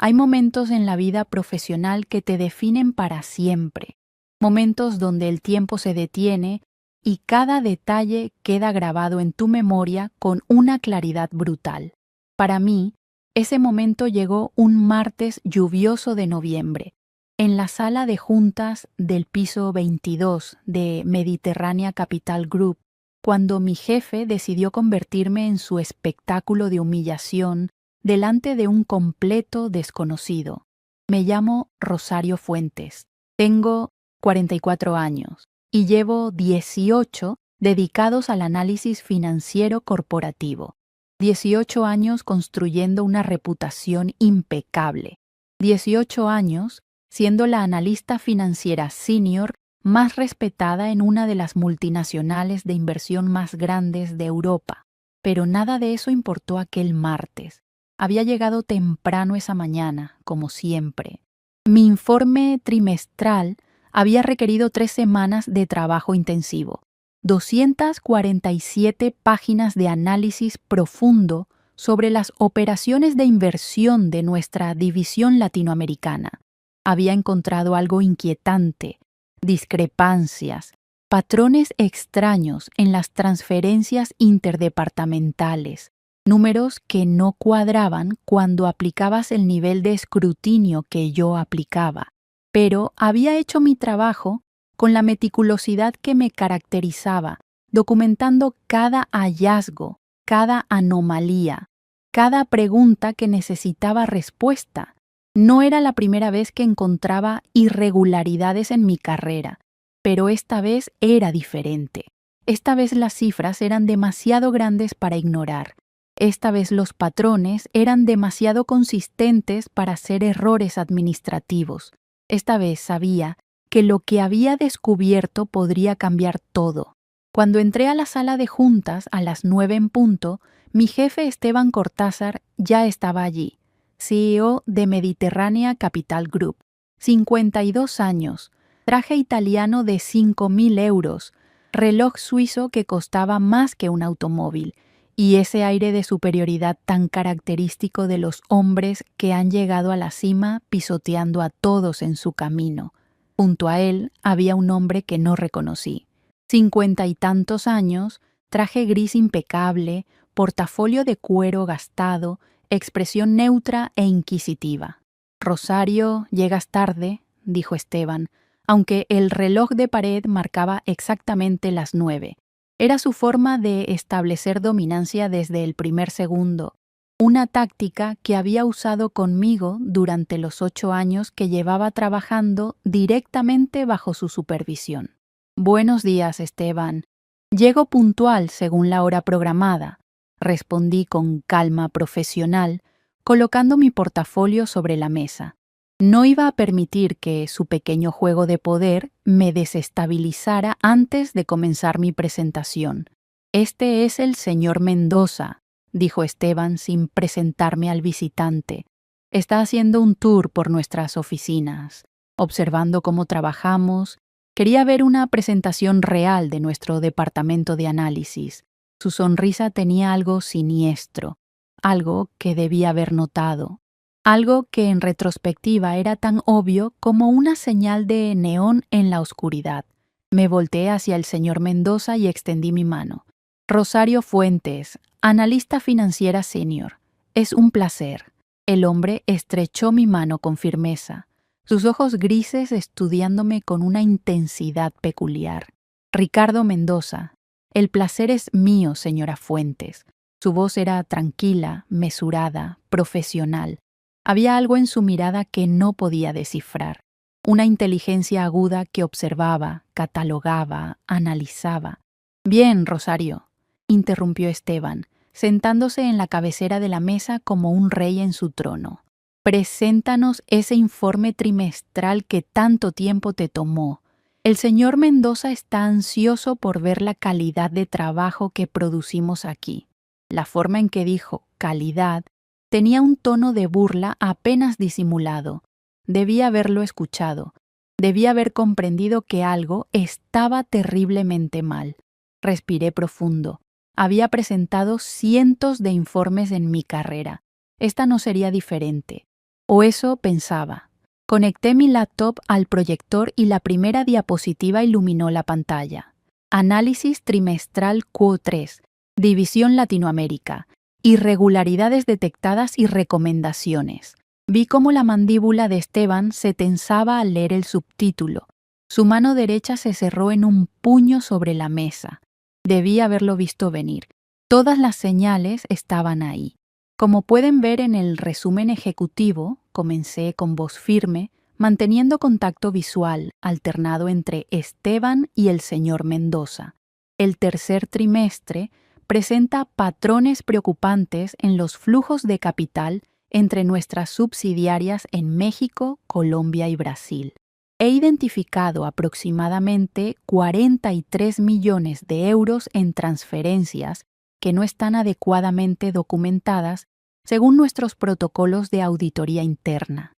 Hay momentos en la vida profesional que te definen para siempre, momentos donde el tiempo se detiene y cada detalle queda grabado en tu memoria con una claridad brutal. Para mí, ese momento llegó un martes lluvioso de noviembre, en la sala de juntas del piso 22 de Mediterránea Capital Group, cuando mi jefe decidió convertirme en su espectáculo de humillación delante de un completo desconocido. Me llamo Rosario Fuentes, tengo 44 años y llevo 18 dedicados al análisis financiero corporativo. 18 años construyendo una reputación impecable. 18 años siendo la analista financiera senior más respetada en una de las multinacionales de inversión más grandes de Europa. Pero nada de eso importó aquel martes. Había llegado temprano esa mañana, como siempre. Mi informe trimestral había requerido 3 semanas de trabajo intensivo, 247 páginas de análisis profundo sobre las operaciones de inversión de nuestra división latinoamericana. Había encontrado algo inquietante, discrepancias, patrones extraños en las transferencias interdepartamentales, números que no cuadraban cuando aplicabas el nivel de escrutinio que yo aplicaba. Pero había hecho mi trabajo con la meticulosidad que me caracterizaba, documentando cada hallazgo, cada anomalía, cada pregunta que necesitaba respuesta. No era la primera vez que encontraba irregularidades en mi carrera, pero esta vez era diferente. Esta vez las cifras eran demasiado grandes para ignorar. Esta vez los patrones eran demasiado consistentes para ser errores administrativos. Esta vez sabía que lo que había descubierto podría cambiar todo. Cuando entré a la sala de juntas a las 9 en punto, mi jefe Esteban Cortázar ya estaba allí, CEO de Mediterránea Capital Group. 52 años, traje italiano de 5.000 euros, reloj suizo que costaba más que un automóvil, y ese aire de superioridad tan característico de los hombres que han llegado a la cima pisoteando a todos en su camino. Junto a él había un hombre que no reconocí. 50 y tantos años, traje gris impecable, portafolio de cuero gastado, expresión neutra e inquisitiva. «Rosario, llegas tarde», dijo Esteban, aunque el reloj de pared marcaba exactamente las 9. Era su forma de establecer dominancia desde el primer segundo, una táctica que había usado conmigo durante los 8 años que llevaba trabajando directamente bajo su supervisión. «Buenos días, Esteban. Llego puntual según la hora programada», respondí con calma profesional, colocando mi portafolio sobre la mesa. No iba a permitir que su pequeño juego de poder me desestabilizara antes de comenzar mi presentación. «Este es el señor Mendoza», dijo Esteban sin presentarme al visitante. «Está haciendo un tour por nuestras oficinas, observando cómo trabajamos. Quería ver una presentación real de nuestro departamento de análisis». Su sonrisa tenía algo siniestro, algo que debía haber notado. Algo que en retrospectiva era tan obvio como una señal de neón en la oscuridad. Me volteé hacia el señor Mendoza y extendí mi mano. «Rosario Fuentes, analista financiera senior. Es un placer». El hombre estrechó mi mano con firmeza, sus ojos grises estudiándome con una intensidad peculiar. «Ricardo Mendoza, el placer es mío, señora Fuentes». Su voz era tranquila, mesurada, profesional. Había algo en su mirada que no podía descifrar, una inteligencia aguda que observaba, catalogaba, analizaba. «Bien, Rosario», interrumpió Esteban, sentándose en la cabecera de la mesa como un rey en su trono. «Preséntanos ese informe trimestral que tanto tiempo te tomó. El señor Mendoza está ansioso por ver la calidad de trabajo que producimos aquí». La forma en que dijo «calidad» tenía un tono de burla apenas disimulado. Debía haberlo escuchado. Debía haber comprendido que algo estaba terriblemente mal. Respiré profundo. Había presentado cientos de informes en mi carrera. Esta no sería diferente. O eso pensaba. Conecté mi laptop al proyector y la primera diapositiva iluminó la pantalla. Análisis trimestral Q3, División Latinoamérica, irregularidades detectadas y recomendaciones. Vi cómo la mandíbula de Esteban se tensaba al leer el subtítulo. Su mano derecha se cerró en un puño sobre la mesa. Debí haberlo visto venir. Todas las señales estaban ahí. Como pueden ver en el resumen ejecutivo, comencé con voz firme, manteniendo contacto visual alternado entre Esteban y el señor Mendoza. El tercer trimestre presenta patrones preocupantes en los flujos de capital entre nuestras subsidiarias en México, Colombia y Brasil. He identificado aproximadamente 43 millones de euros en transferencias que no están adecuadamente documentadas según nuestros protocolos de auditoría interna.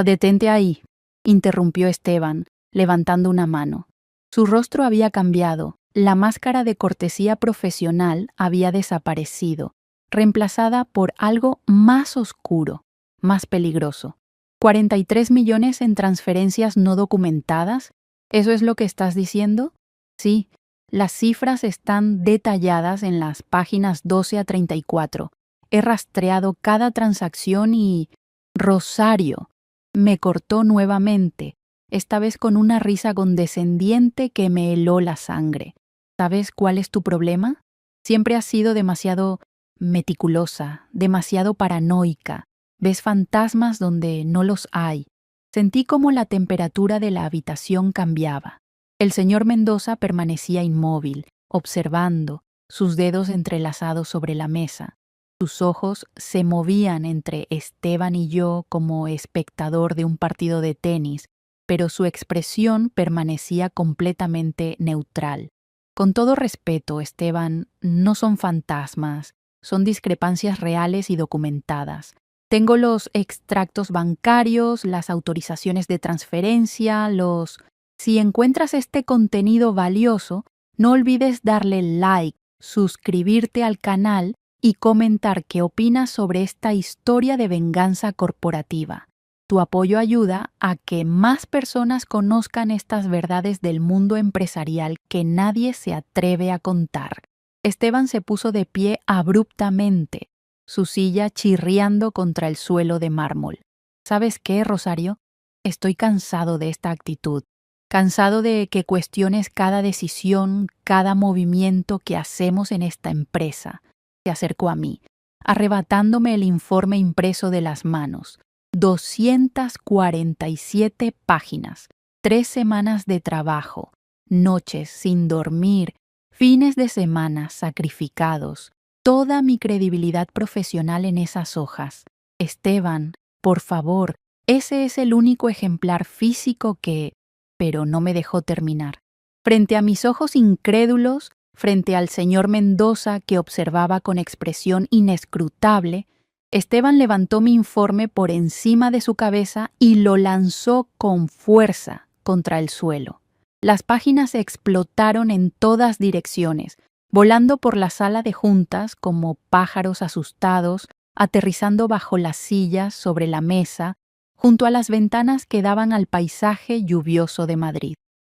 Detente ahí, interrumpió Esteban, levantando una mano. Su rostro había cambiado, la máscara de cortesía profesional había desaparecido, reemplazada por algo más oscuro, más peligroso. 43 millones en transferencias no documentadas, ¿eso es lo que estás diciendo? Sí, las cifras están detalladas en las páginas 12 a 34. He rastreado cada transacción y... Rosario me cortó nuevamente, esta vez con una risa condescendiente que me heló la sangre. ¿Sabes cuál es tu problema? Siempre has sido demasiado meticulosa, demasiado paranoica. Ves fantasmas donde no los hay. Sentí como la temperatura de la habitación cambiaba. El señor Mendoza permanecía inmóvil, observando, sus dedos entrelazados sobre la mesa. Sus ojos se movían entre Esteban y yo como espectador de un partido de tenis, pero su expresión permanecía completamente neutral. Con todo respeto, Esteban, no son fantasmas, son discrepancias reales y documentadas. Tengo los extractos bancarios, las autorizaciones de transferencia, los... Si encuentras este contenido valioso, no olvides darle like, suscribirte al canal y comentar qué opinas sobre esta historia de venganza corporativa. Tu apoyo ayuda a que más personas conozcan estas verdades del mundo empresarial que nadie se atreve a contar. Esteban se puso de pie abruptamente, su silla chirriando contra el suelo de mármol. ¿Sabes qué, Rosario? Estoy cansado de esta actitud. Cansado de que cuestiones cada decisión, cada movimiento que hacemos en esta empresa. Se acercó a mí, arrebatándome el informe impreso de las manos. 247 páginas, 3 semanas de trabajo, noches sin dormir, fines de semana sacrificados, toda mi credibilidad profesional en esas hojas. Esteban, por favor, ese es el único ejemplar físico que... Pero no me dejó terminar. Frente a mis ojos incrédulos, frente al señor Mendoza que observaba con expresión inescrutable, Esteban levantó mi informe por encima de su cabeza y lo lanzó con fuerza contra el suelo. Las páginas explotaron en todas direcciones, volando por la sala de juntas como pájaros asustados, aterrizando bajo las sillas, sobre la mesa, junto a las ventanas que daban al paisaje lluvioso de Madrid.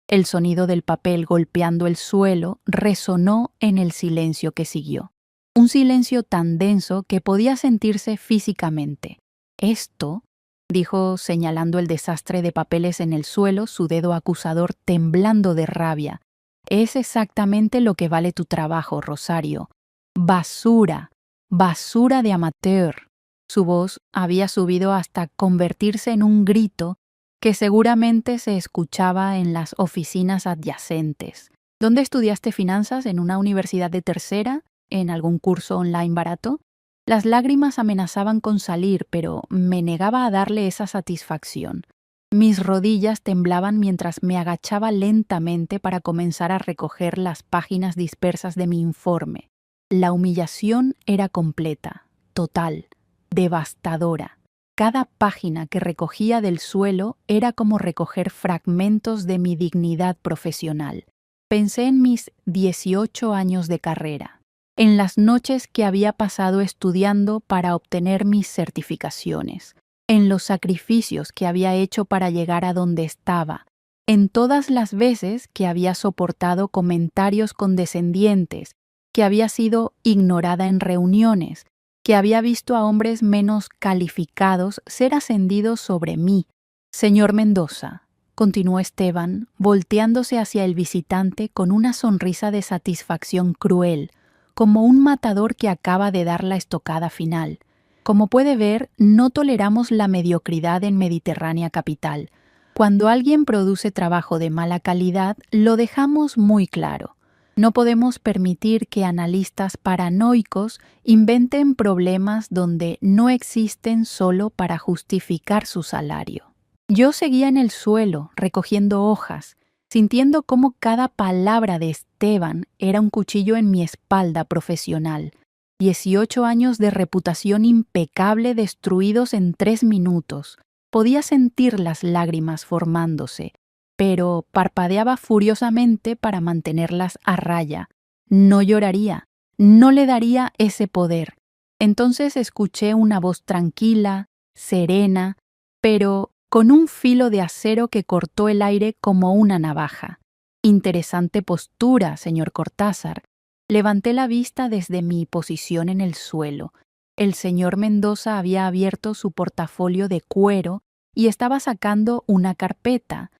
El sonido del papel golpeando el suelo resonó en el silencio que siguió. Un silencio tan denso que podía sentirse físicamente. Esto, dijo señalando el desastre de papeles en el suelo, su dedo acusador temblando de rabia, es exactamente lo que vale tu trabajo, Rosario. Basura, basura de amateur. Su voz había subido hasta convertirse en un grito que seguramente se escuchaba en las oficinas adyacentes. ¿Dónde estudiaste finanzas? ¿En una universidad de tercera? ¿En algún curso online barato? Las lágrimas amenazaban con salir, pero me negaba a darle esa satisfacción. Mis rodillas temblaban mientras me agachaba lentamente para comenzar a recoger las páginas dispersas de mi informe. La humillación era completa, total, devastadora. Cada página que recogía del suelo era como recoger fragmentos de mi dignidad profesional. Pensé en mis 18 años de carrera, en las noches que había pasado estudiando para obtener mis certificaciones, en los sacrificios que había hecho para llegar a donde estaba, en todas las veces que había soportado comentarios condescendientes, que había sido ignorada en reuniones, que había visto a hombres menos calificados ser ascendidos sobre mí. Señor Mendoza, continuó Esteban, volteándose hacia el visitante con una sonrisa de satisfacción cruel, como un matador que acaba de dar la estocada final. Como puede ver, no toleramos la mediocridad en Mediterránea Capital. Cuando alguien produce trabajo de mala calidad, lo dejamos muy claro. No podemos permitir que analistas paranoicos inventen problemas donde no existen solo para justificar su salario. Yo seguía en el suelo, recogiendo hojas, sintiendo cómo cada palabra de Esteban era un cuchillo en mi espalda profesional. 18 años de reputación impecable destruidos en 3 minutos. Podía sentir las lágrimas formándose, pero parpadeaba furiosamente para mantenerlas a raya. No lloraría, no le daría ese poder. Entonces escuché una voz tranquila, serena, pero con un filo de acero que cortó el aire como una navaja. Interesante postura, señor Cortázar. Levanté la vista desde mi posición en el suelo. El señor Mendoza había abierto su portafolio de cuero y estaba sacando una carpeta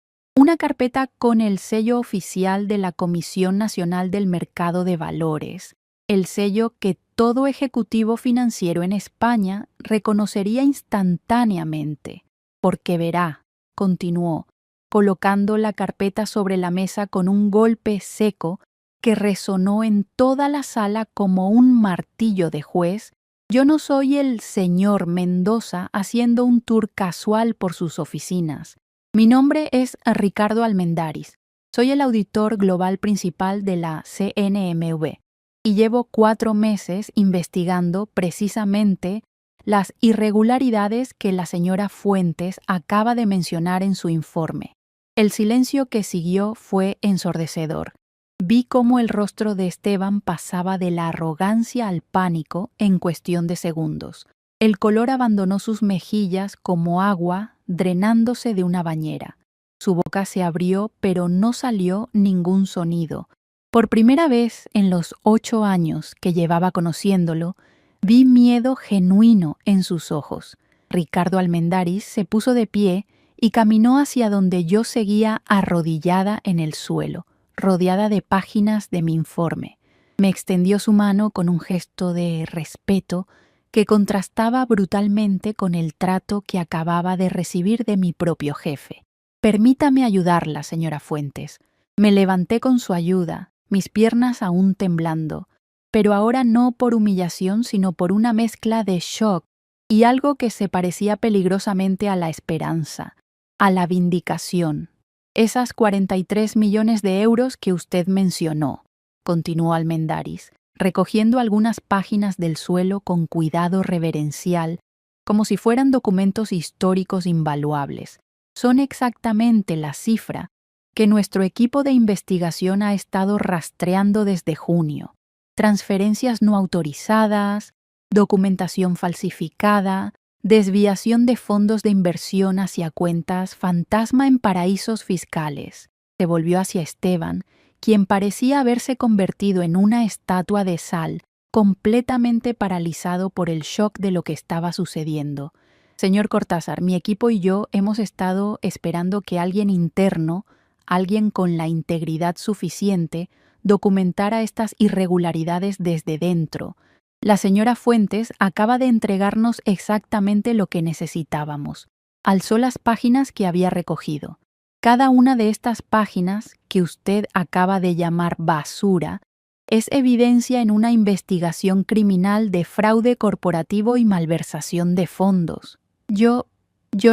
con el sello oficial de la Comisión Nacional del Mercado de Valores, el sello que todo ejecutivo financiero en España reconocería instantáneamente. Porque verá, continuó, colocando la carpeta sobre la mesa con un golpe seco que resonó en toda la sala como un martillo de juez, yo no soy el señor Mendoza haciendo un tour casual por sus oficinas. Mi nombre es Ricardo Almendaris. Soy el auditor global principal de la CNMV y llevo 4 meses investigando precisamente las irregularidades que la señora Fuentes acaba de mencionar en su informe. El silencio que siguió fue ensordecedor. Vi cómo el rostro de Esteban pasaba de la arrogancia al pánico en cuestión de segundos. El color abandonó sus mejillas como agua drenándose de una bañera. Su boca se abrió, pero no salió ningún sonido. Por primera vez en los 8 años que llevaba conociéndolo, vi miedo genuino en sus ojos. Ricardo Almendaris se puso de pie y caminó hacia donde yo seguía arrodillada en el suelo, rodeada de páginas de mi informe. Me extendió su mano con un gesto de respeto que contrastaba brutalmente con el trato que acababa de recibir de mi propio jefe. Permítame ayudarla, señora Fuentes. Me levanté con su ayuda, mis piernas aún temblando, pero ahora no por humillación, sino por una mezcla de shock y algo que se parecía peligrosamente a la esperanza, a la vindicación. Esas 43 millones de euros que usted mencionó, continuó Almendaris, recogiendo algunas páginas del suelo con cuidado reverencial, como si fueran documentos históricos invaluables. Son exactamente la cifra que nuestro equipo de investigación ha estado rastreando desde junio. Transferencias no autorizadas, documentación falsificada, desviación de fondos de inversión hacia cuentas fantasma en paraísos fiscales. Se volvió hacia Esteban, quien parecía haberse convertido en una estatua de sal, completamente paralizado por el shock de lo que estaba sucediendo. Señor Cortázar, mi equipo y yo hemos estado esperando que alguien interno, alguien con la integridad suficiente, documentara estas irregularidades desde dentro. La señora Fuentes acaba de entregarnos exactamente lo que necesitábamos. Alzó las páginas que había recogido. Cada una de estas páginas, que usted acaba de llamar basura, es evidencia en una investigación criminal de fraude corporativo y malversación de fondos. Yo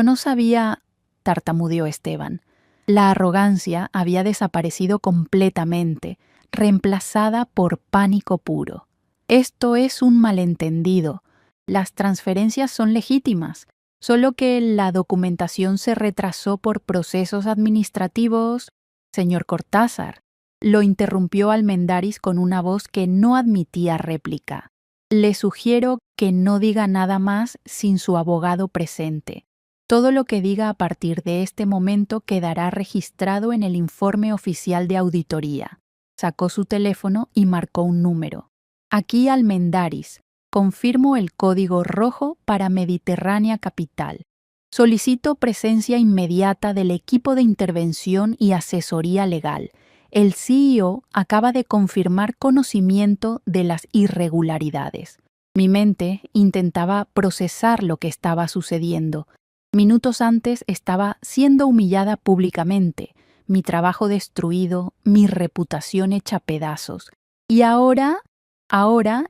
no sabía, tartamudeó Esteban. La arrogancia había desaparecido completamente, reemplazada por pánico puro. Esto es un malentendido. Las transferencias son legítimas, solo que la documentación se retrasó por procesos administrativos. Señor Cortázar, lo interrumpió Almendaris con una voz que no admitía réplica. Le sugiero que no diga nada más sin su abogado presente. Todo lo que diga a partir de este momento quedará registrado en el informe oficial de auditoría. Sacó su teléfono y marcó un número. Aquí Almendaris. Confirmo el código rojo para Mediterránea Capital. Solicito presencia inmediata del equipo de intervención y asesoría legal. El CEO acaba de confirmar conocimiento de las irregularidades. Mi mente intentaba procesar lo que estaba sucediendo. Minutos antes estaba siendo humillada públicamente, mi trabajo destruido, mi reputación hecha pedazos. Y ahora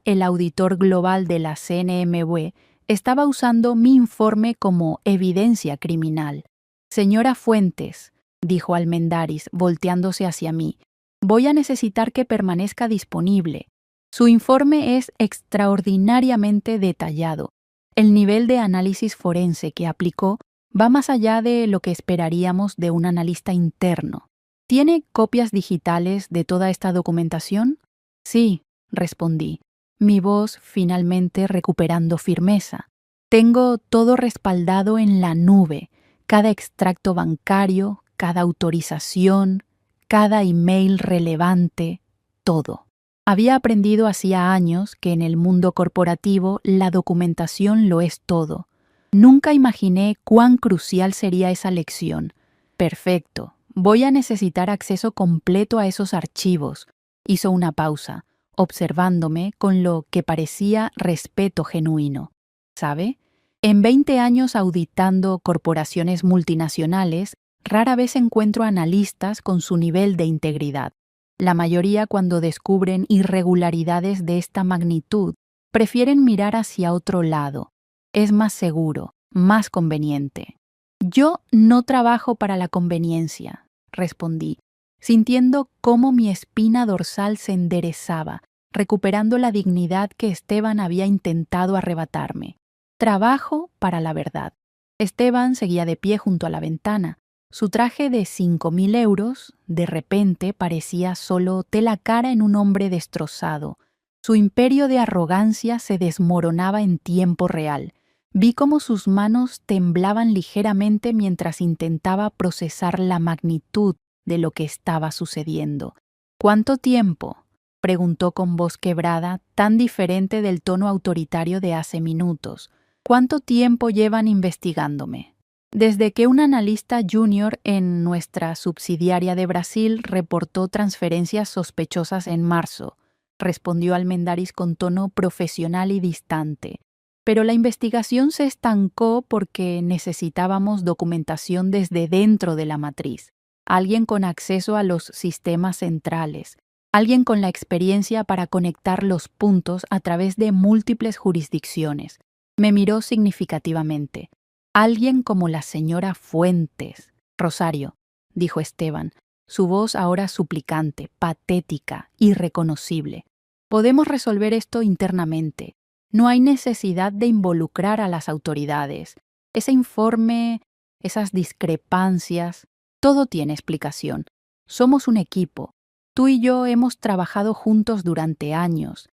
el auditor global de la CNMV estaba usando mi informe como evidencia criminal. Señora Fuentes, dijo Almendaris, volteándose hacia mí, voy a necesitar que permanezca disponible. Su informe es extraordinariamente detallado. El nivel de análisis forense que aplicó va más allá de lo que esperaríamos de un analista interno. ¿Tiene copias digitales de toda esta documentación? Sí, respondí, mi voz finalmente recuperando firmeza. Tengo todo respaldado en la nube, cada extracto bancario, cada autorización, cada email relevante, todo. Había aprendido hacía años que en el mundo corporativo la documentación lo es todo. Nunca imaginé cuán crucial sería esa lección. Perfecto, voy a necesitar acceso completo a esos archivos. Hizo una pausa, observándome con lo que parecía respeto genuino. ¿Sabe? En 20 años auditando corporaciones multinacionales, rara vez encuentro analistas con su nivel de integridad. La mayoría, cuando descubren irregularidades de esta magnitud, prefieren mirar hacia otro lado. Es más seguro, más conveniente. Yo no trabajo para la conveniencia, respondí, sintiendo cómo mi espina dorsal se enderezaba, recuperando la dignidad que Esteban había intentado arrebatarme. Trabajo para la verdad. Esteban seguía de pie junto a la ventana. Su traje de 5.000 euros, de repente, parecía solo tela cara en un hombre destrozado. Su imperio de arrogancia se desmoronaba en tiempo real. Vi cómo sus manos temblaban ligeramente mientras intentaba procesar la magnitud de lo que estaba sucediendo. ¿Cuánto tiempo?, preguntó con voz quebrada, tan diferente del tono autoritario de hace minutos. ¿Cuánto tiempo llevan investigándome? Desde que un analista junior en nuestra subsidiaria de Brasil reportó transferencias sospechosas en marzo, respondió Almendaris con tono profesional y distante. Pero la investigación se estancó porque necesitábamos documentación desde dentro de la matriz, alguien con acceso a los sistemas centrales, alguien con la experiencia para conectar los puntos a través de múltiples jurisdicciones. Me miró significativamente. Alguien como la señora Fuentes. Rosario, dijo Esteban, su voz ahora suplicante, patética, irreconocible. Podemos resolver esto internamente. No hay necesidad de involucrar a las autoridades. Ese informe, esas discrepancias, todo tiene explicación. Somos un equipo. Tú y yo hemos trabajado juntos durante años.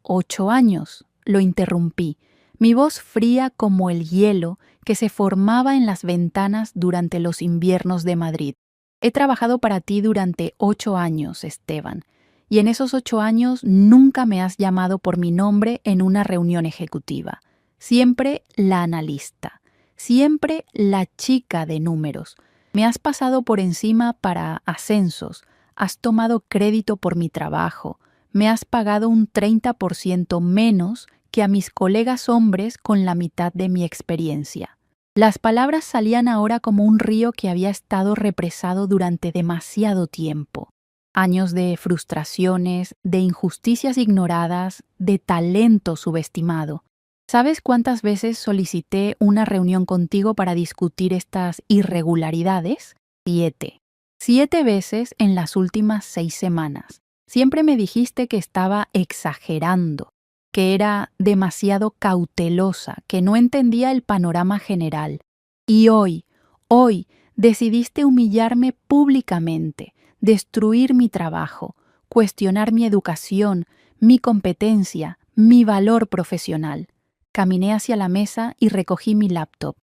8 años, lo interrumpí. Mi voz fría como el hielo que se formaba en las ventanas durante los inviernos de Madrid. He trabajado para ti durante 8 años, Esteban, y en esos 8 años nunca me has llamado por mi nombre en una reunión ejecutiva. Siempre la analista, siempre la chica de números. Me has pasado por encima para ascensos, has tomado crédito por mi trabajo, me has pagado un 30% menos que a mis colegas hombres con la mitad de mi experiencia. Las palabras salían ahora como un río que había estado represado durante demasiado tiempo. Años de frustraciones, de injusticias ignoradas, de talento subestimado. ¿Sabes cuántas veces solicité una reunión contigo para discutir estas irregularidades? 7. 7 veces en las últimas 6 semanas. Siempre me dijiste que estaba exagerando, que era demasiado cautelosa, que no entendía el panorama general. Y hoy, decidiste humillarme públicamente, destruir mi trabajo, cuestionar mi educación, mi competencia, mi valor profesional. Caminé hacia la mesa y recogí mi laptop.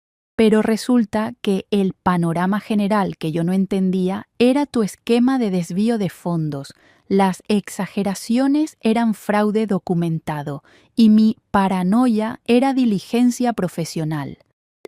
Pero resulta que el panorama general que yo no entendía era tu esquema de desvío de fondos. Las exageraciones eran fraude documentado y mi paranoia era diligencia profesional.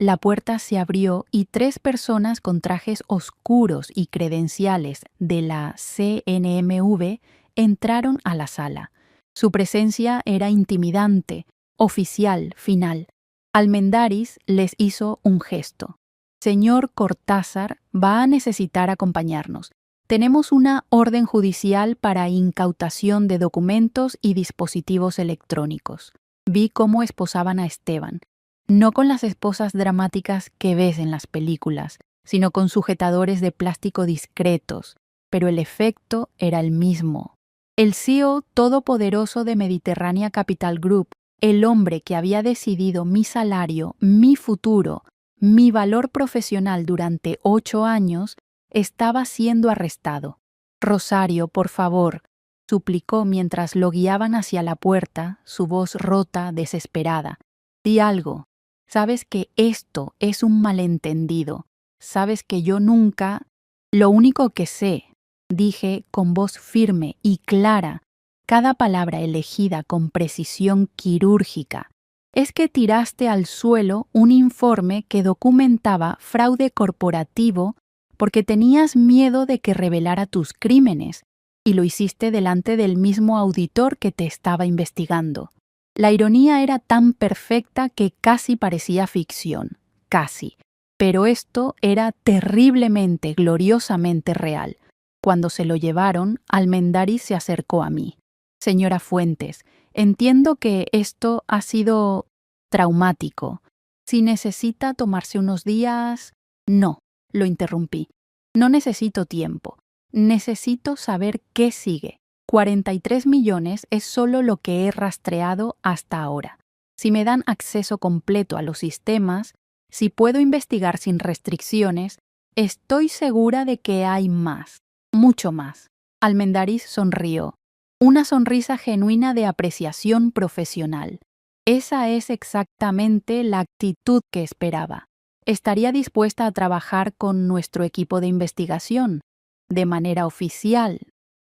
La puerta se abrió y 3 personas con trajes oscuros y credenciales de la CNMV entraron a la sala. Su presencia era intimidante, oficial, final. Almendaris les hizo un gesto. Señor Cortázar va a necesitar acompañarnos. Tenemos una orden judicial para incautación de documentos y dispositivos electrónicos. Vi cómo esposaban a Esteban. No con las esposas dramáticas que ves en las películas, sino con sujetadores de plástico discretos, pero el efecto era el mismo. El CEO todopoderoso de Mediterránea Capital Group, el hombre que había decidido mi salario, mi futuro, mi valor profesional durante 8 años, estaba siendo arrestado. Rosario, por favor, suplicó mientras lo guiaban hacia la puerta, su voz rota, desesperada. Di algo. Sabes que esto es un malentendido. Sabes que yo nunca... Lo único que sé, dije con voz firme y clara, cada palabra elegida con precisión quirúrgica, es que tiraste al suelo un informe que documentaba fraude corporativo porque tenías miedo de que revelara tus crímenes, y lo hiciste delante del mismo auditor que te estaba investigando. La ironía era tan perfecta que casi parecía ficción, casi. Pero esto era terriblemente, gloriosamente real. Cuando se lo llevaron, Almendaris se acercó a mí. Señora Fuentes, entiendo que esto ha sido traumático. Si necesita tomarse unos días... No, lo interrumpí. No necesito tiempo. Necesito saber qué sigue. 43 millones es solo lo que he rastreado hasta ahora. Si me dan acceso completo a los sistemas, si puedo investigar sin restricciones, estoy segura de que hay más, mucho más. Almendaris sonrió. Una sonrisa genuina de apreciación profesional. Esa es exactamente la actitud que esperaba. Estaría dispuesta a trabajar con nuestro equipo de investigación, de manera oficial,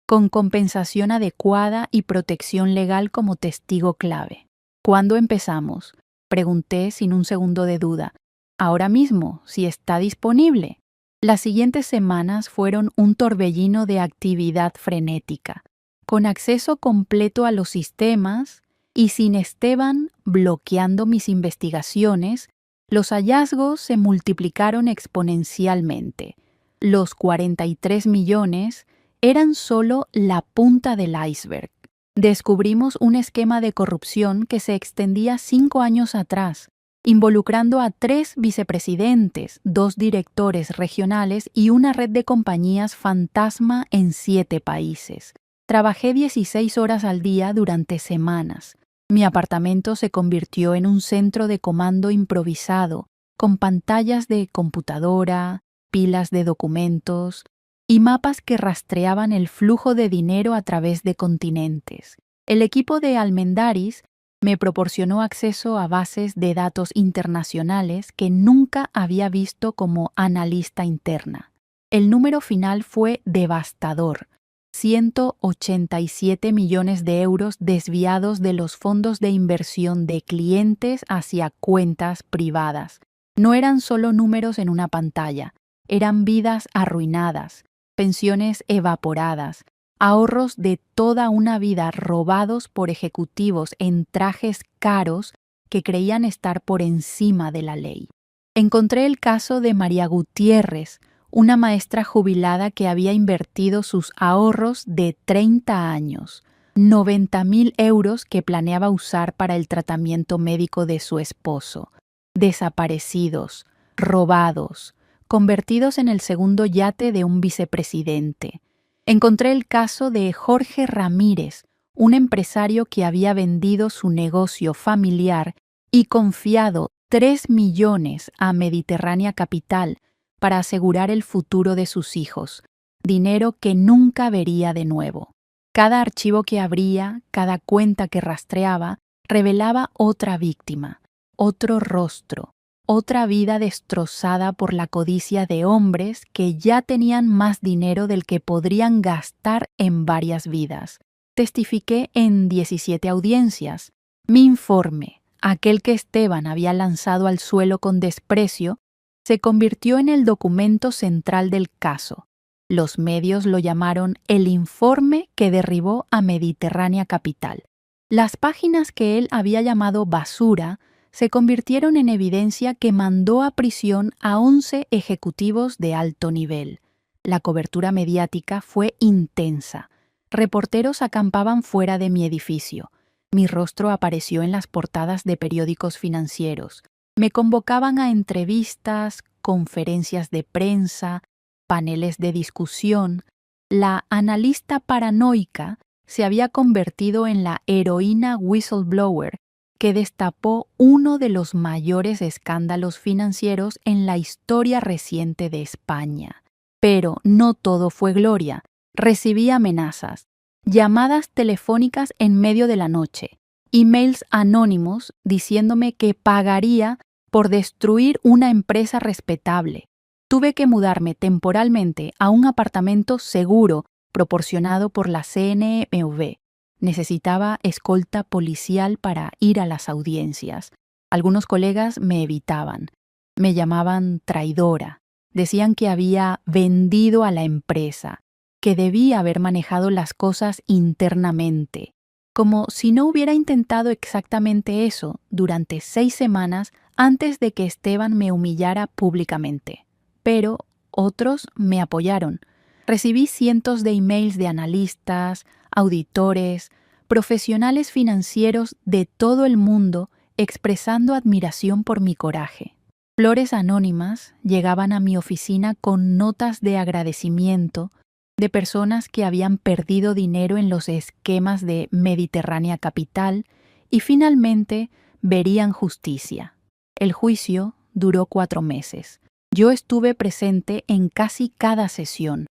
con compensación adecuada y protección legal como testigo clave. ¿Cuándo empezamos? Pregunté sin un segundo de duda. Ahora mismo, si está disponible. Las siguientes semanas fueron un torbellino de actividad frenética, con acceso completo a los sistemas y sin Esteban bloqueando mis investigaciones, los hallazgos se multiplicaron exponencialmente. Los 43 millones eran solo la punta del iceberg. Descubrimos un esquema de corrupción que se extendía 5 años atrás, involucrando a 3 vicepresidentes, 2 directores regionales y una red de compañías fantasma en 7 países. Trabajé 16 horas al día durante semanas. Mi apartamento se convirtió en un centro de comando improvisado, con pantallas de computadora, pilas de documentos y mapas que rastreaban el flujo de dinero a través de continentes. El equipo de Almendaris me proporcionó acceso a bases de datos internacionales que nunca había visto como analista interna. El número final fue devastador. 187 millones de euros desviados de los fondos de inversión de clientes hacia cuentas privadas. No eran solo números en una pantalla, eran vidas arruinadas, pensiones evaporadas, ahorros de toda una vida robados por ejecutivos en trajes caros que creían estar por encima de la ley. Encontré el caso de María Gutiérrez, una maestra jubilada que había invertido sus ahorros de 30 años, 90.000 euros que planeaba usar para el tratamiento médico de su esposo, desaparecidos, robados, convertidos en el segundo yate de un vicepresidente. Encontré el caso de Jorge Ramírez, un empresario que había vendido su negocio familiar y confiado 3 millones a Mediterránea Capital para asegurar el futuro de sus hijos, dinero que nunca vería de nuevo. Cada archivo que abría, cada cuenta que rastreaba, revelaba otra víctima, otro rostro, otra vida destrozada por la codicia de hombres que ya tenían más dinero del que podrían gastar en varias vidas. Testifiqué en 17 audiencias. Mi informe, aquel que Esteban había lanzado al suelo con desprecio, se convirtió en el documento central del caso. Los medios lo llamaron el informe que derribó a Mediterránea Capital. Las páginas que él había llamado basura se convirtieron en evidencia que mandó a prisión a 11 ejecutivos de alto nivel. La cobertura mediática fue intensa. Reporteros acampaban fuera de mi edificio. Mi rostro apareció en las portadas de periódicos financieros. Me convocaban a entrevistas, conferencias de prensa, paneles de discusión. La analista paranoica se había convertido en la heroína whistleblower que destapó uno de los mayores escándalos financieros en la historia reciente de España. Pero no todo fue gloria. Recibí amenazas, llamadas telefónicas en medio de la noche, emails anónimos diciéndome que pagaría por destruir una empresa respetable. Tuve que mudarme temporalmente a un apartamento seguro proporcionado por la CNMV. Necesitaba escolta policial para ir a las audiencias. Algunos colegas me evitaban. Me llamaban traidora. Decían que había vendido a la empresa, que debía haber manejado las cosas internamente. Como si no hubiera intentado exactamente eso durante 6 semanas antes de que Esteban me humillara públicamente. Pero otros me apoyaron. Recibí cientos de emails de analistas, auditores, profesionales financieros de todo el mundo expresando admiración por mi coraje. Flores anónimas llegaban a mi oficina con notas de agradecimiento de personas que habían perdido dinero en los esquemas de Mediterránea Capital y finalmente verían justicia. El juicio duró 4 meses. Yo estuve presente en casi cada sesión.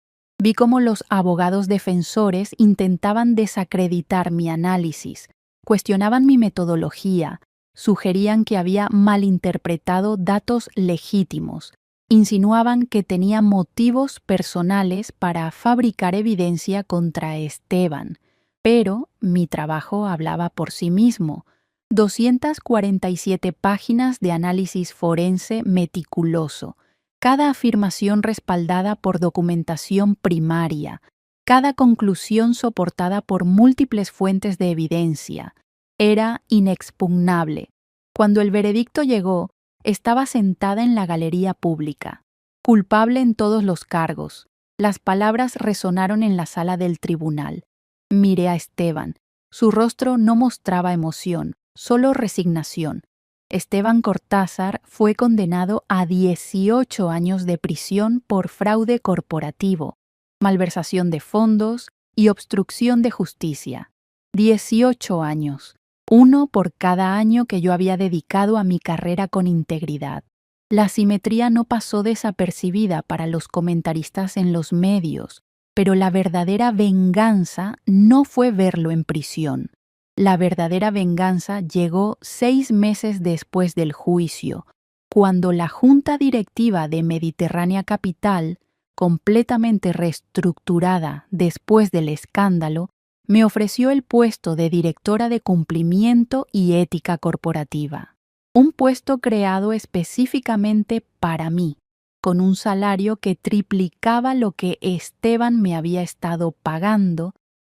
Vi cómo los abogados defensores intentaban desacreditar mi análisis, cuestionaban mi metodología, sugerían que había malinterpretado datos legítimos, insinuaban que tenía motivos personales para fabricar evidencia contra Esteban, pero mi trabajo hablaba por sí mismo. 247 páginas de análisis forense meticuloso, cada afirmación respaldada por documentación primaria, cada conclusión soportada por múltiples fuentes de evidencia. Era inexpugnable. Cuando el veredicto llegó, estaba sentada en la galería pública, culpable en todos los cargos. Las palabras resonaron en la sala del tribunal. Miré a Esteban. Su rostro no mostraba emoción, solo resignación. Esteban Cortázar fue condenado a 18 años de prisión por fraude corporativo, malversación de fondos y obstrucción de justicia. 18 años, uno por cada año que yo había dedicado a mi carrera con integridad. La simetría no pasó desapercibida para los comentaristas en los medios, pero la verdadera venganza no fue verlo en prisión. La verdadera venganza llegó 6 meses después del juicio, cuando la Junta Directiva de Mediterránea Capital, completamente reestructurada después del escándalo, me ofreció el puesto de directora de cumplimiento y ética corporativa. Un puesto creado específicamente para mí, con un salario que triplicaba lo que Esteban me había estado pagando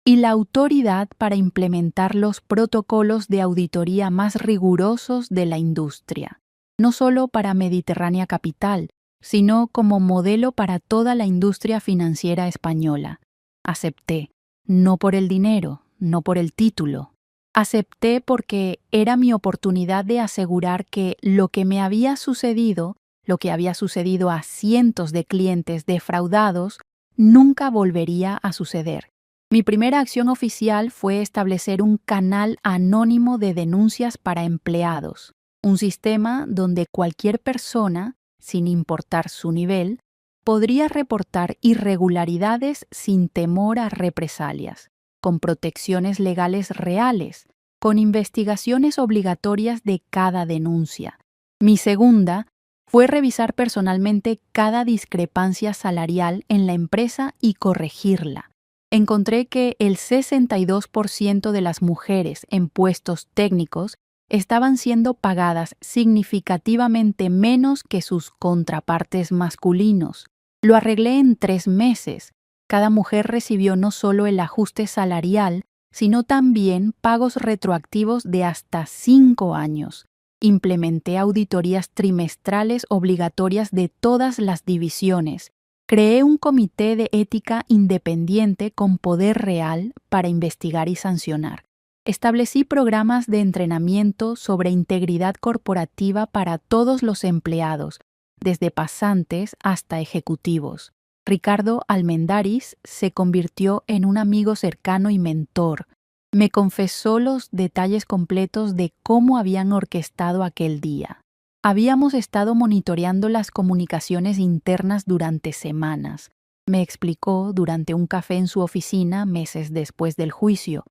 y la autoridad para implementar los protocolos de auditoría más rigurosos de la industria, no solo para Mediterránea Capital, sino como modelo para toda la industria financiera española. Acepté, no por el dinero, no por el título. Acepté porque era mi oportunidad de asegurar que lo que me había sucedido, lo que había sucedido a cientos de clientes defraudados, nunca volvería a suceder. Mi primera acción oficial fue establecer un canal anónimo de denuncias para empleados, un sistema donde cualquier persona, sin importar su nivel, podría reportar irregularidades sin temor a represalias, con protecciones legales reales, con investigaciones obligatorias de cada denuncia, Mi segunda fue revisar personalmente cada discrepancia salarial en la empresa y corregirla. Encontré que el 62% de las mujeres en puestos técnicos estaban siendo pagadas significativamente menos que sus contrapartes masculinos. Lo arreglé en 3 meses. Cada mujer recibió no solo el ajuste salarial, sino también pagos retroactivos de hasta 5 años. Implementé auditorías trimestrales obligatorias de todas las divisiones. Creé un comité de ética independiente con poder real para investigar y sancionar. Establecí programas de entrenamiento sobre integridad corporativa para todos los empleados, desde pasantes hasta ejecutivos. Ricardo Almendaris se convirtió en un amigo cercano y mentor. Me confesó los detalles completos de cómo habían orquestado aquel día. Habíamos estado monitoreando las comunicaciones internas durante semanas. Me explicó durante un café en su oficina meses después del juicio.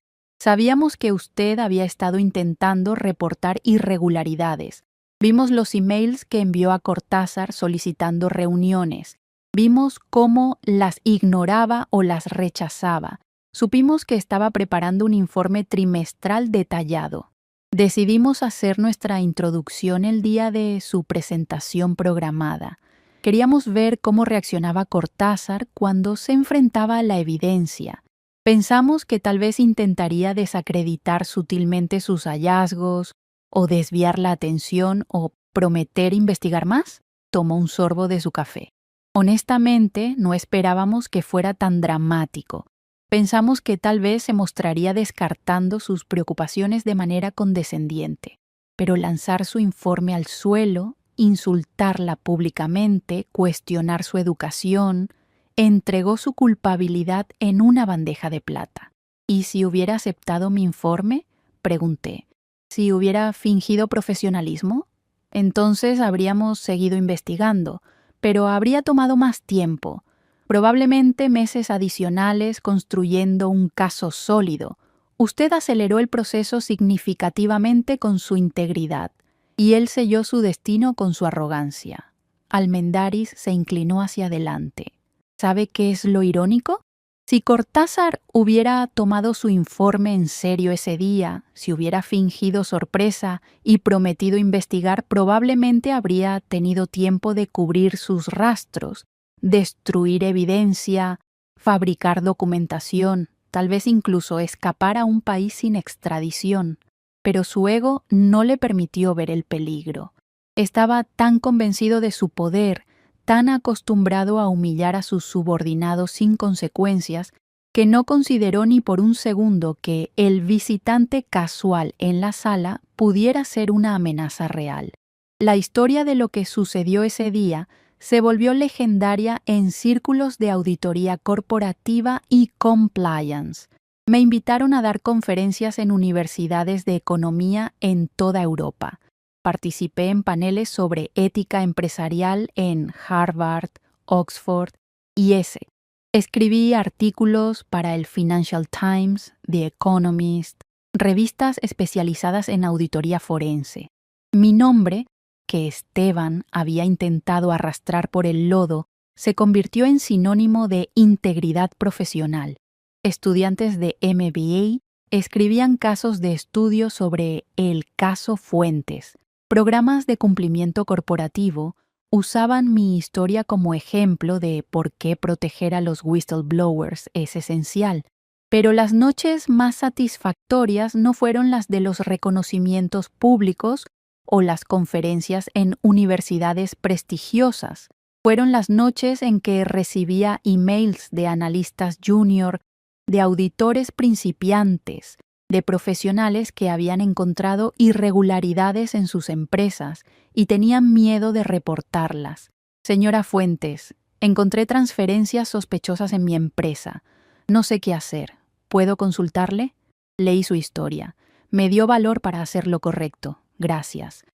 Sabíamos que usted había estado intentando reportar irregularidades. Vimos los emails que envió a Cortázar solicitando reuniones. Vimos cómo las ignoraba o las rechazaba. Supimos que estaba preparando un informe trimestral detallado. Decidimos hacer nuestra introducción el día de su presentación programada. Queríamos ver cómo reaccionaba Cortázar cuando se enfrentaba a la evidencia. Pensamos que tal vez intentaría desacreditar sutilmente sus hallazgos, o desviar la atención, o prometer investigar más. Tomó un sorbo de su café. Honestamente, no esperábamos que fuera tan dramático. Pensamos que tal vez se mostraría descartando sus preocupaciones de manera condescendiente, pero lanzar su informe al suelo, insultarla públicamente, cuestionar su educación, entregó su culpabilidad en una bandeja de plata. ¿Y si hubiera aceptado mi informe? Pregunté. ¿Si hubiera fingido profesionalismo? Entonces habríamos seguido investigando, pero habría tomado más tiempo. Probablemente meses adicionales construyendo un caso sólido. Usted aceleró el proceso significativamente con su integridad, y él selló su destino con su arrogancia. Almendaris se inclinó hacia adelante. ¿Sabe qué es lo irónico? Si Cortázar hubiera tomado su informe en serio ese día, si hubiera fingido sorpresa y prometido investigar, probablemente habría tenido tiempo de cubrir sus rastros, destruir evidencia, fabricar documentación, tal vez incluso escapar a un país sin extradición. Pero su ego no le permitió ver el peligro. Estaba tan convencido de su poder, tan acostumbrado a humillar a sus subordinados sin consecuencias, que no consideró ni por un segundo que el visitante casual en la sala pudiera ser una amenaza real. La historia de lo que sucedió ese día se volvió legendaria en círculos de auditoría corporativa y compliance. Me invitaron a dar conferencias en universidades de economía en toda Europa. Participé en paneles sobre ética empresarial en Harvard, Oxford y ESSEC. Escribí artículos para el Financial Times, The Economist, revistas especializadas en auditoría forense. Mi nombre, que Esteban había intentado arrastrar por el lodo, se convirtió en sinónimo de integridad profesional. Estudiantes de MBA escribían casos de estudio sobre el caso Fuentes. Programas de cumplimiento corporativo usaban mi historia como ejemplo de por qué proteger a los whistleblowers es esencial. Pero las noches más satisfactorias no fueron las de los reconocimientos públicos o las conferencias en universidades prestigiosas. Fueron las noches en que recibía emails de analistas junior, de auditores principiantes, de profesionales que habían encontrado irregularidades en sus empresas y tenían miedo de reportarlas. Señora Fuentes, encontré transferencias sospechosas en mi empresa. No sé qué hacer. ¿Puedo consultarle? Leí su historia. Me dio valor para hacer lo correcto. Gracias.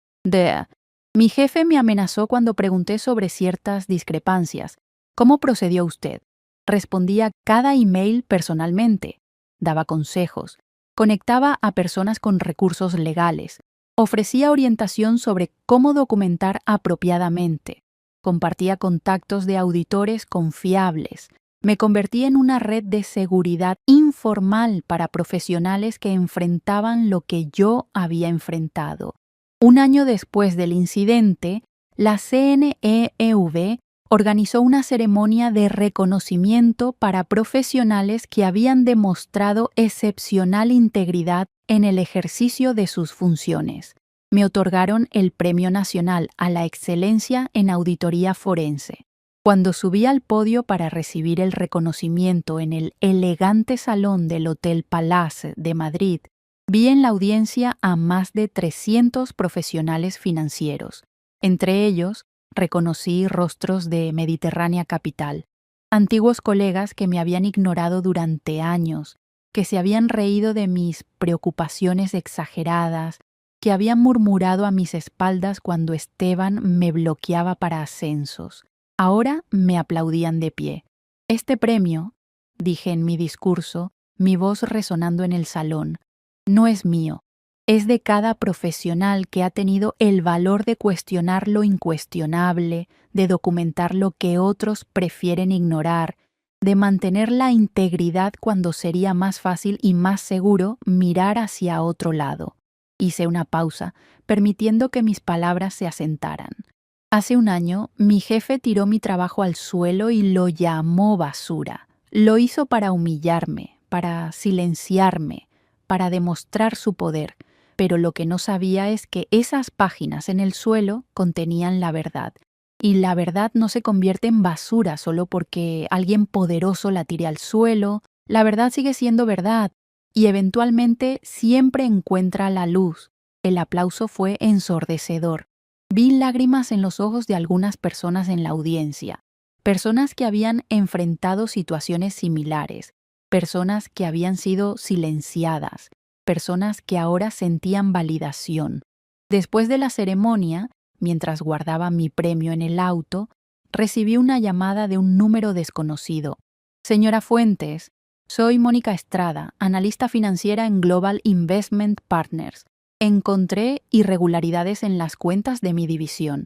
Mi jefe me amenazó cuando pregunté sobre ciertas discrepancias. ¿Cómo procedió usted? Respondía cada email personalmente. Daba consejos. Conectaba a personas con recursos legales. Ofrecía orientación sobre cómo documentar apropiadamente. Compartía contactos de auditores confiables. Me convertí en una red de seguridad informal para profesionales que enfrentaban lo que yo había enfrentado. Un año después del incidente, la CNEEV organizó una ceremonia de reconocimiento para profesionales que habían demostrado excepcional integridad en el ejercicio de sus funciones. Me otorgaron el Premio Nacional a la Excelencia en Auditoría Forense. Cuando subí al podio para recibir el reconocimiento en el elegante salón del Hotel Palace de Madrid, vi en la audiencia a más de 300 profesionales financieros. Entre ellos, reconocí rostros de Mediterránea Capital, antiguos colegas que me habían ignorado durante años, que se habían reído de mis preocupaciones exageradas, que habían murmurado a mis espaldas cuando Esteban me bloqueaba para ascensos. Ahora me aplaudían de pie. Este premio, dije en mi discurso, mi voz resonando en el salón, no es mío. Es de cada profesional que ha tenido el valor de cuestionar lo incuestionable, de documentar lo que otros prefieren ignorar, de mantener la integridad cuando sería más fácil y más seguro mirar hacia otro lado. Hice una pausa, permitiendo que mis palabras se asentaran. Hace un año, mi jefe tiró mi trabajo al suelo y lo llamó basura. Lo hizo para humillarme, para silenciarme, para demostrar su poder. Pero lo que no sabía es que esas páginas en el suelo contenían la verdad. Y la verdad no se convierte en basura solo porque alguien poderoso la tire al suelo. La verdad sigue siendo verdad y eventualmente siempre encuentra la luz. El aplauso fue ensordecedor. Vi lágrimas en los ojos de algunas personas en la audiencia, personas que habían enfrentado situaciones similares, personas que habían sido silenciadas, personas que ahora sentían validación. Después de la ceremonia, mientras guardaba mi premio en el auto, recibí una llamada de un número desconocido. Señora Fuentes, soy Mónica Estrada, analista financiera en Global Investment Partners. Encontré irregularidades en las cuentas de mi división.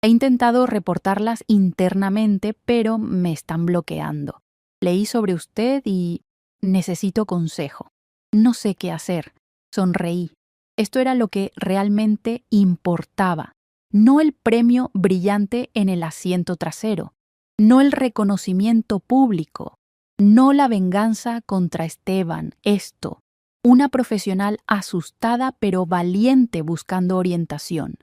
He intentado reportarlas internamente, pero me están bloqueando. Leí sobre usted y necesito consejo. No sé qué hacer. Sonreí. Esto era lo que realmente importaba. No el premio brillante en el asiento trasero. No el reconocimiento público. No la venganza contra Esteban. Esto. Una profesional asustada pero valiente buscando orientación.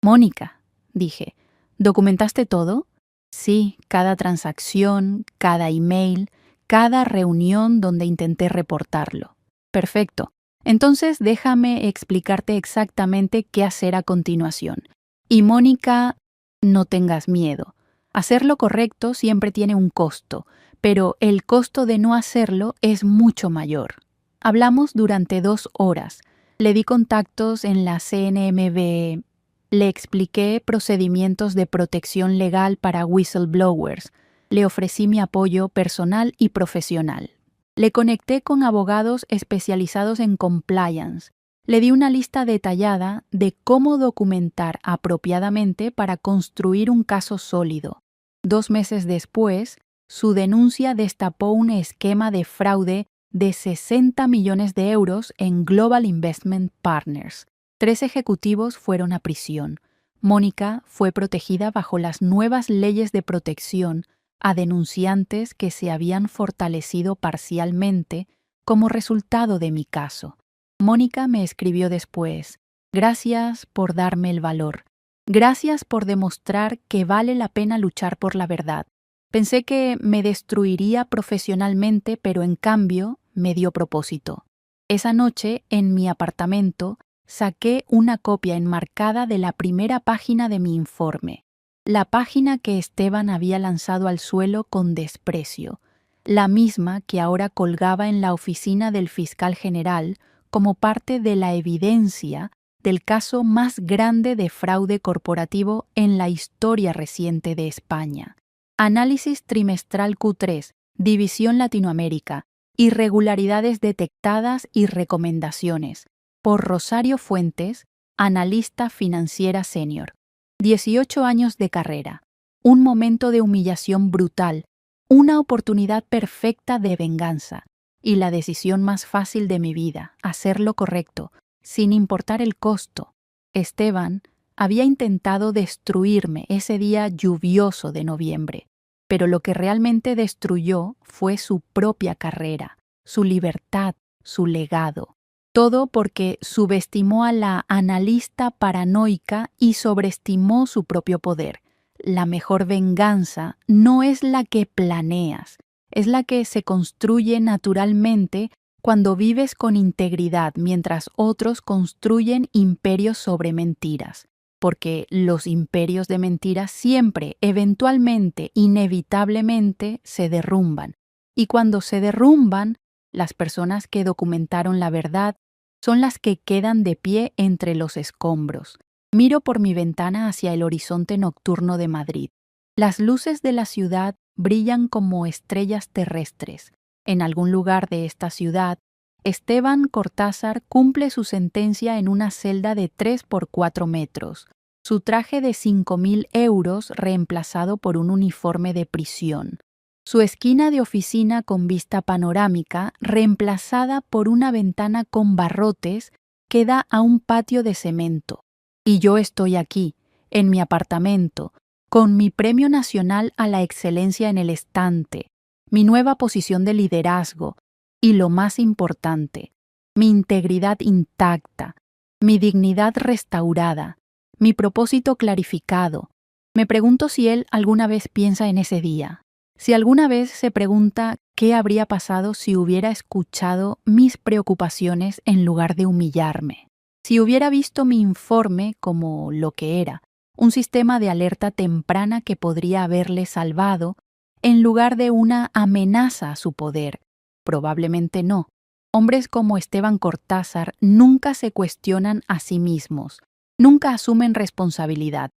Mónica, dije, ¿documentaste todo? Sí, cada transacción, cada email, cada reunión donde intenté reportarlo. Perfecto. Entonces déjame explicarte exactamente qué hacer a continuación. Y Mónica, no tengas miedo. Hacer lo correcto siempre tiene un costo, pero el costo de no hacerlo es mucho mayor. Hablamos durante 2 horas. Le di contactos en la CNMV. Le expliqué procedimientos de protección legal para whistleblowers. Le ofrecí mi apoyo personal y profesional. Le conecté con abogados especializados en compliance. Le di una lista detallada de cómo documentar apropiadamente para construir un caso sólido. 2 meses después, su denuncia destapó un esquema de fraude de 60 millones de euros en Global Investment Partners. 3 ejecutivos fueron a prisión. Mónica fue protegida bajo las nuevas leyes de protección a denunciantes que se habían fortalecido parcialmente como resultado de mi caso. Mónica me escribió después: gracias por darme el valor. Gracias por demostrar que vale la pena luchar por la verdad. Pensé que me destruiría profesionalmente, pero en cambio me dio propósito. Esa noche, en mi apartamento, saqué una copia enmarcada de la primera página de mi informe, la página que Esteban había lanzado al suelo con desprecio, la misma que ahora colgaba en la oficina del fiscal general como parte de la evidencia del caso más grande de fraude corporativo en la historia reciente de España. Análisis trimestral Q3, División Latinoamérica, irregularidades detectadas y recomendaciones, por Rosario Fuentes, analista financiera senior, 18 años de carrera, un momento de humillación brutal, una oportunidad perfecta de venganza y la decisión más fácil de mi vida, hacer lo correcto, sin importar el costo. Esteban había intentado destruirme ese día lluvioso de noviembre, pero lo que realmente destruyó fue su propia carrera, su libertad, su legado. Todo porque subestimó a la analista paranoica y sobreestimó su propio poder. La mejor venganza no es la que planeas, es la que se construye naturalmente cuando vives con integridad mientras otros construyen imperios sobre mentiras. Porque los imperios de mentiras siempre, eventualmente, inevitablemente, se derrumban. Y cuando se derrumban, las personas que documentaron la verdad son las que quedan de pie entre los escombros. Miro por mi ventana hacia el horizonte nocturno de Madrid. Las luces de la ciudad brillan como estrellas terrestres. En algún lugar de esta ciudad, Esteban Cortázar cumple su sentencia en una celda de 3 por 4 metros, su traje de 5.000 euros reemplazado por un uniforme de prisión, su esquina de oficina con vista panorámica reemplazada por una ventana con barrotes que da a un patio de cemento. Y yo estoy aquí, en mi apartamento, con mi Premio Nacional a la Excelencia en el estante, mi nueva posición de liderazgo y, lo más importante, mi integridad intacta, mi dignidad restaurada, mi propósito clarificado. Me pregunto si él alguna vez piensa en ese día, si alguna vez se pregunta qué habría pasado si hubiera escuchado mis preocupaciones en lugar de humillarme, si hubiera visto mi informe como lo que era, un sistema de alerta temprana que podría haberle salvado en lugar de una amenaza a su poder. Probablemente no. Hombres como Esteban Cortázar nunca se cuestionan a sí mismos, nunca asumen responsabilidad,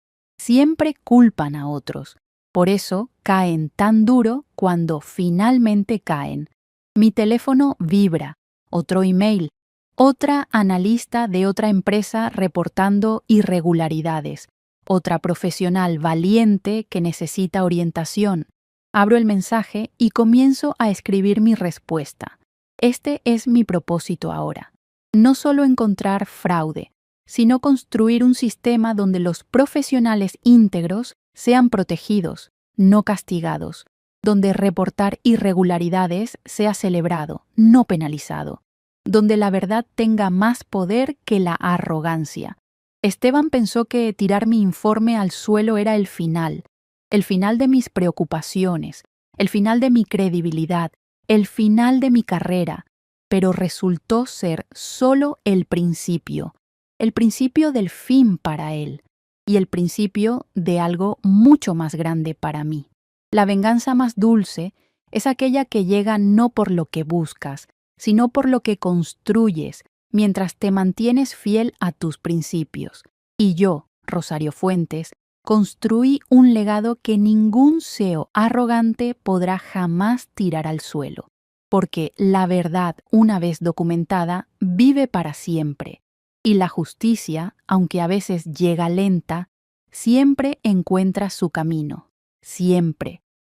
siempre culpan a otros. Por eso caen tan duro cuando finalmente caen. Mi teléfono vibra, otro email, otra analista de otra empresa reportando irregularidades, otra profesional valiente que necesita orientación. Abro el mensaje y comienzo a escribir mi respuesta. Este es mi propósito ahora. No solo encontrar fraude, sino construir un sistema donde los profesionales íntegros sean protegidos, no castigados, donde reportar irregularidades sea celebrado, no penalizado, donde la verdad tenga más poder que la arrogancia. Esteban pensó que tirar mi informe al suelo era el final de mis preocupaciones, el final de mi credibilidad, el final de mi carrera, pero resultó ser solo el principio del fin para él y el principio de algo mucho más grande para mí. La venganza más dulce es aquella que llega no por lo que buscas, sino por lo que construyes mientras te mantienes fiel a tus principios. Y yo, Rosario Fuentes, construí un legado que ningún CEO arrogante podrá jamás tirar al suelo, porque la verdad, una vez documentada, vive para siempre, y la justicia, aunque a veces llega lenta, siempre encuentra su camino, siempre.